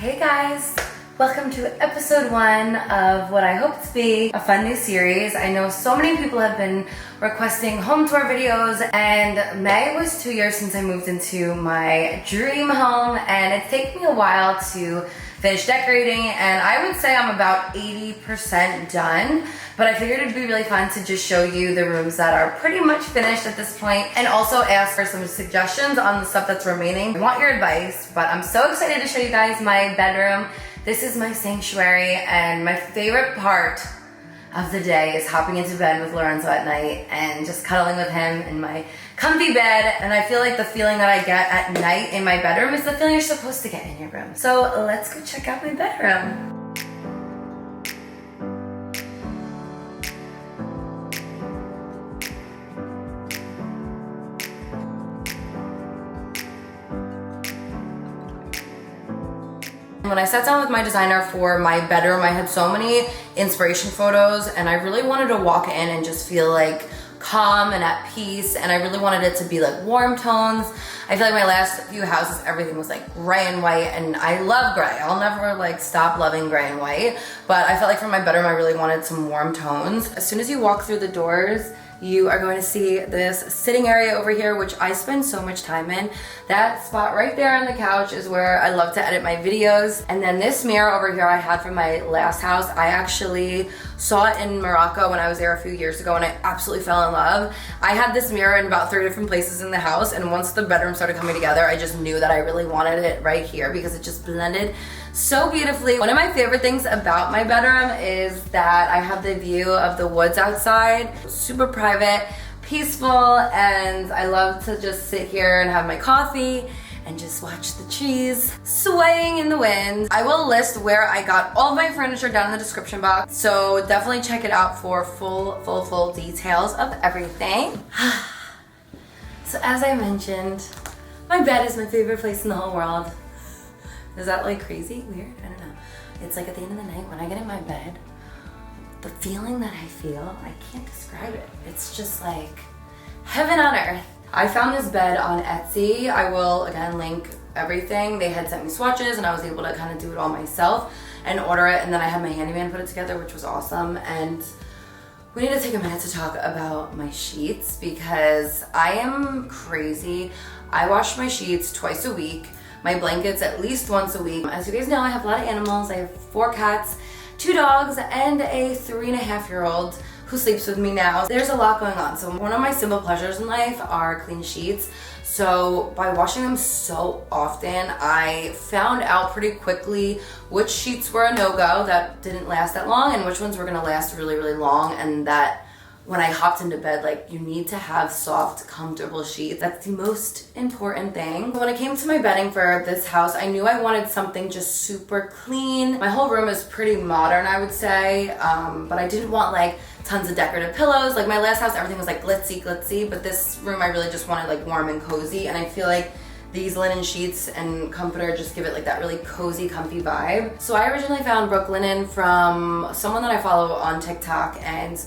Hey guys! Welcome to episode 1 of what I hope to be a fun new series. I know so many people have been requesting home tour videos, and May was 2 years since I moved into my dream home, and it's taken me a while to finish decorating, and I would say I'm about 80% done, but I figured it'd be really fun to just show you the rooms that are pretty much finished at this point, and also ask for some suggestions on the stuff that's remaining. I want your advice, but I'm so excited to show you guys my bedroom. This is my sanctuary, and my favorite part of the day is hopping into bed with Lorenzo at night and just cuddling with him in my comfy bed. And I feel like the feeling that I get at night in my bedroom is the feeling you're supposed to get in your room. So let's go check out my bedroom. When I sat down with my designer for my bedroom, I had so many inspiration photos, and I really wanted to walk in and just feel like calm and at peace, and I really wanted it to be like warm tones. I feel like my last few houses, everything was like gray and white, and I love gray. I'll never like stop loving gray and white, but I felt like for my bedroom, I really wanted some warm tones. As soon as you walk through the doors, you are going to see this sitting area over here, which I spend so much time in. That spot right there on the couch is where I love to edit my videos. And then this mirror over here I had from my last house. I actually saw it in Morocco when I was there a few years ago, and I absolutely fell in love. I had this mirror in about 3 different places in the house, and once the bedroom started coming together, I just knew that I really wanted it right here because it just blended so beautifully. One of my favorite things about my bedroom is that I have the view of the woods outside. Super private, peaceful, and I love to just sit here and have my coffee and just watch the trees swaying in the wind. I will list where I got all of my furniture down in the description box, so definitely check it out for full details of everything. So as I mentioned, my bed is my favorite place in the whole world. Is that like crazy? Weird? I don't know. It's like at the end of the night when I get in my bed, the feeling that I feel, I can't describe it. It's just like heaven on earth. I found this bed on Etsy. I will again link everything. They had sent me swatches, and I was able to kind of do it all myself and order it, and then I had my handyman put it together, which was awesome. And we need to take a minute to talk about my sheets because I am crazy. I wash my sheets twice a week. My blankets at least once a week. As you guys know, I have a lot of animals. I have 4 cats, 2 dogs, and a 3.5-year-old who sleeps with me now. There's a lot going on. So one of my simple pleasures in life are clean sheets. So by washing them so often, I found out pretty quickly which sheets were a no-go that didn't last that long and which ones were gonna last really, really long, and that when I hopped into bed, like, you need to have soft, comfortable sheets. That's the most important thing. When it came to my bedding for this house, I knew I wanted something just super clean. My whole room is pretty modern, I would say, but I didn't want like tons of decorative pillows. Like my last house, everything was like glitzy, but this room I really just wanted like warm and cozy, and I feel like these linen sheets and comforter just give it like that really cozy, comfy vibe. So I originally found Brooklinen from someone that I follow on TikTok, and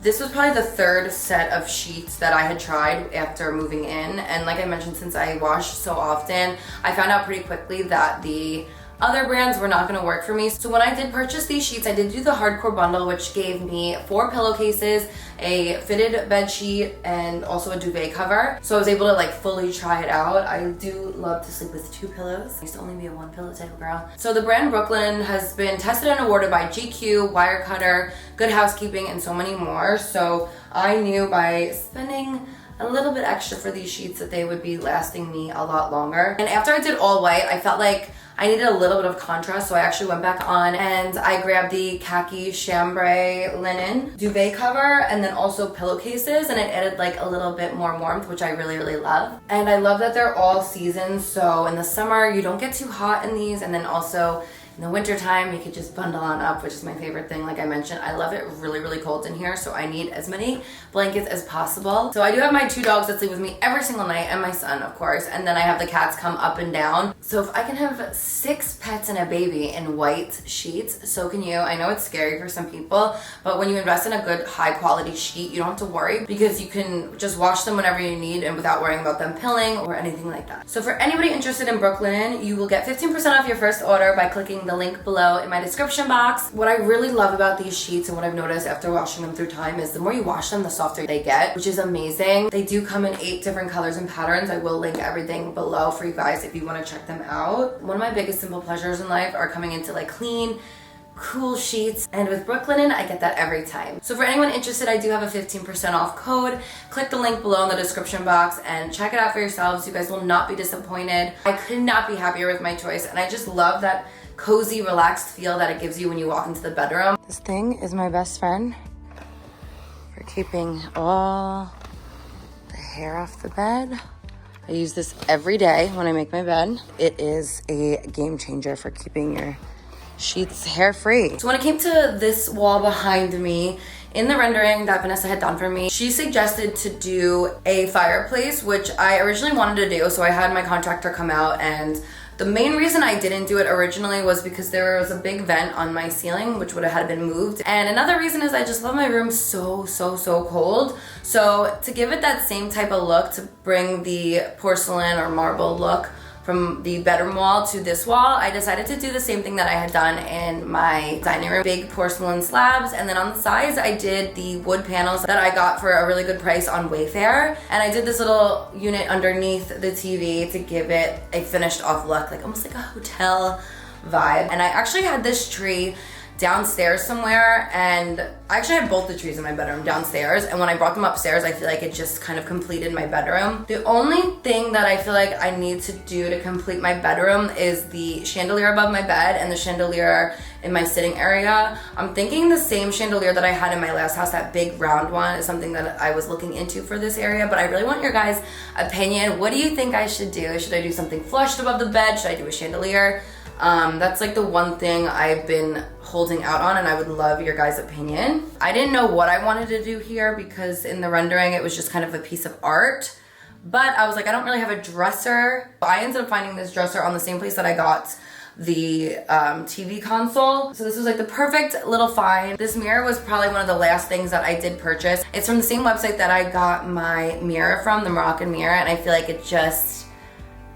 this was probably the 3rd set of sheets that I had tried after moving in. And like I mentioned, since I wash so often, I found out pretty quickly that the other brands were not gonna work for me. So when I did purchase these sheets, I did do the hardcore bundle, which gave me 4 pillowcases, a fitted bed sheet, and also a duvet cover. So I was able to like fully try it out. I do love to sleep with 2 pillows. I used to only be a 1 pillow type of girl. So the brand Brooklinen has been tested and awarded by GQ, Wirecutter, Good Housekeeping, and so many more. So I knew by spending a little bit extra for these sheets that they would be lasting me a lot longer. And after I did all white, I felt like I needed a little bit of contrast, so I actually went back on and I grabbed the khaki chambray linen duvet cover and then also pillowcases, and it added like a little bit more warmth, which I really, really love. And I love that they're all seasons, so in the summer you don't get too hot in these, and then also In the winter time, you could just bundle on up, which is my favorite thing. Like I mentioned, I love it really, really cold in here, so I need as many blankets as possible. So I do have my 2 dogs that sleep with me every single night, and my son, of course, and then I have the cats come up and down. So if I can have 6 pets and a baby in white sheets, so can you. I know it's scary for some people, but when you invest in a good high quality sheet, you don't have to worry because you can just wash them whenever you need and without worrying about them pilling or anything like that. So for anybody interested in Brooklinen, you will get 15% off your first order by clicking the link below in my description box. What I really love about these sheets and what I've noticed after washing them through time is the more you wash them, the softer they get, which is amazing. They do come in 8 different colors and patterns. I will link everything below for you guys if you want to check them out. One of my biggest simple pleasures in life are coming into like clean, cool sheets, and with Brooklinen I get that every time. So for anyone interested, I do have a 15% off code. Click the link below in the description box and check it out for yourselves. You guys will not be disappointed. I could not be happier with my choice, and I just love that cozy, relaxed feel that it gives you when you walk into the bedroom. This thing is my best friend for keeping all the hair off the bed. I use this every day when I make my bed. It is a game changer for keeping your sheets hair free. So when it came to this wall behind me, in the rendering that Vanessa had done for me, she suggested to do a fireplace, which I originally wanted to do. So I had my contractor come out, and the main reason I didn't do it originally was because there was a big vent on my ceiling, which would have had been moved. And another reason is I just love my room so cold. So to give it that same type of look, to bring the porcelain or marble look from the bedroom wall to this wall, I decided to do the same thing that I had done in my dining room. Big porcelain slabs, and then on the sides I did the wood panels that I got for a really good price on Wayfair. And I did this little unit underneath the TV to give it a finished off look, like almost like a hotel vibe. And I actually had this tree downstairs somewhere, and I actually had both the trees in my bedroom downstairs, and when I brought them upstairs, I feel like it just kind of completed my bedroom. The only thing that I feel like I need to do to complete my bedroom is the chandelier above my bed and the chandelier in my sitting area. I'm thinking the same chandelier that I had in my last house, that big round one, is something that I was looking into for this area, but I really want your guys' opinion. What do you think I should do? Should I do something flushed above the bed? Should I do a chandelier? That's like the one thing I've been holding out on, and I would love your guys' opinion. I didn't know what I wanted to do here because in the rendering it was just kind of a piece of art, but I was like, I don't really have a dresser. I ended up finding this dresser on the same place that I got the TV console. So this was like the perfect little find. This mirror was probably one of the last things that I did purchase. It's from the same website that I got my mirror from, the Moroccan mirror, and I feel like it just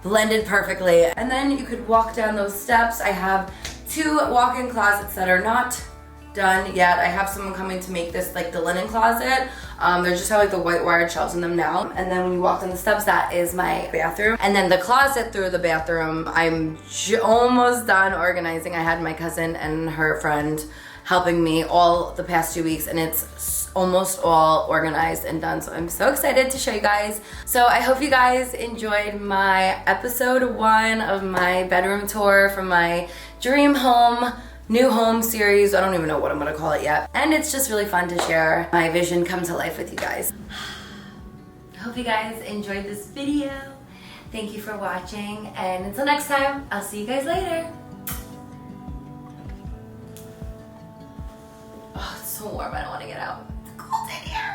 blended perfectly. And then you could walk down those steps. I have 2 walk-in closets that are not done yet. I have someone coming to make this like the linen closet. They just have like the white wired shelves in them now. And then when you walk down the steps, that is my bathroom. And then the closet through the bathroom, I'm almost done organizing. I had my cousin and her friend helping me all the past 2 weeks, and it's almost all organized and done, so I'm so excited to show you guys. So I hope you guys enjoyed my episode 1 of my bedroom tour from my dream home, new home series. I don't even know what I'm gonna call it yet, and it's just really fun to share my vision come to life with you guys. I hope you guys enjoyed this video. Thank you for watching, and until next time, I'll see you guys later. Oh, it's so warm, I don't want to get out. It's cold in here.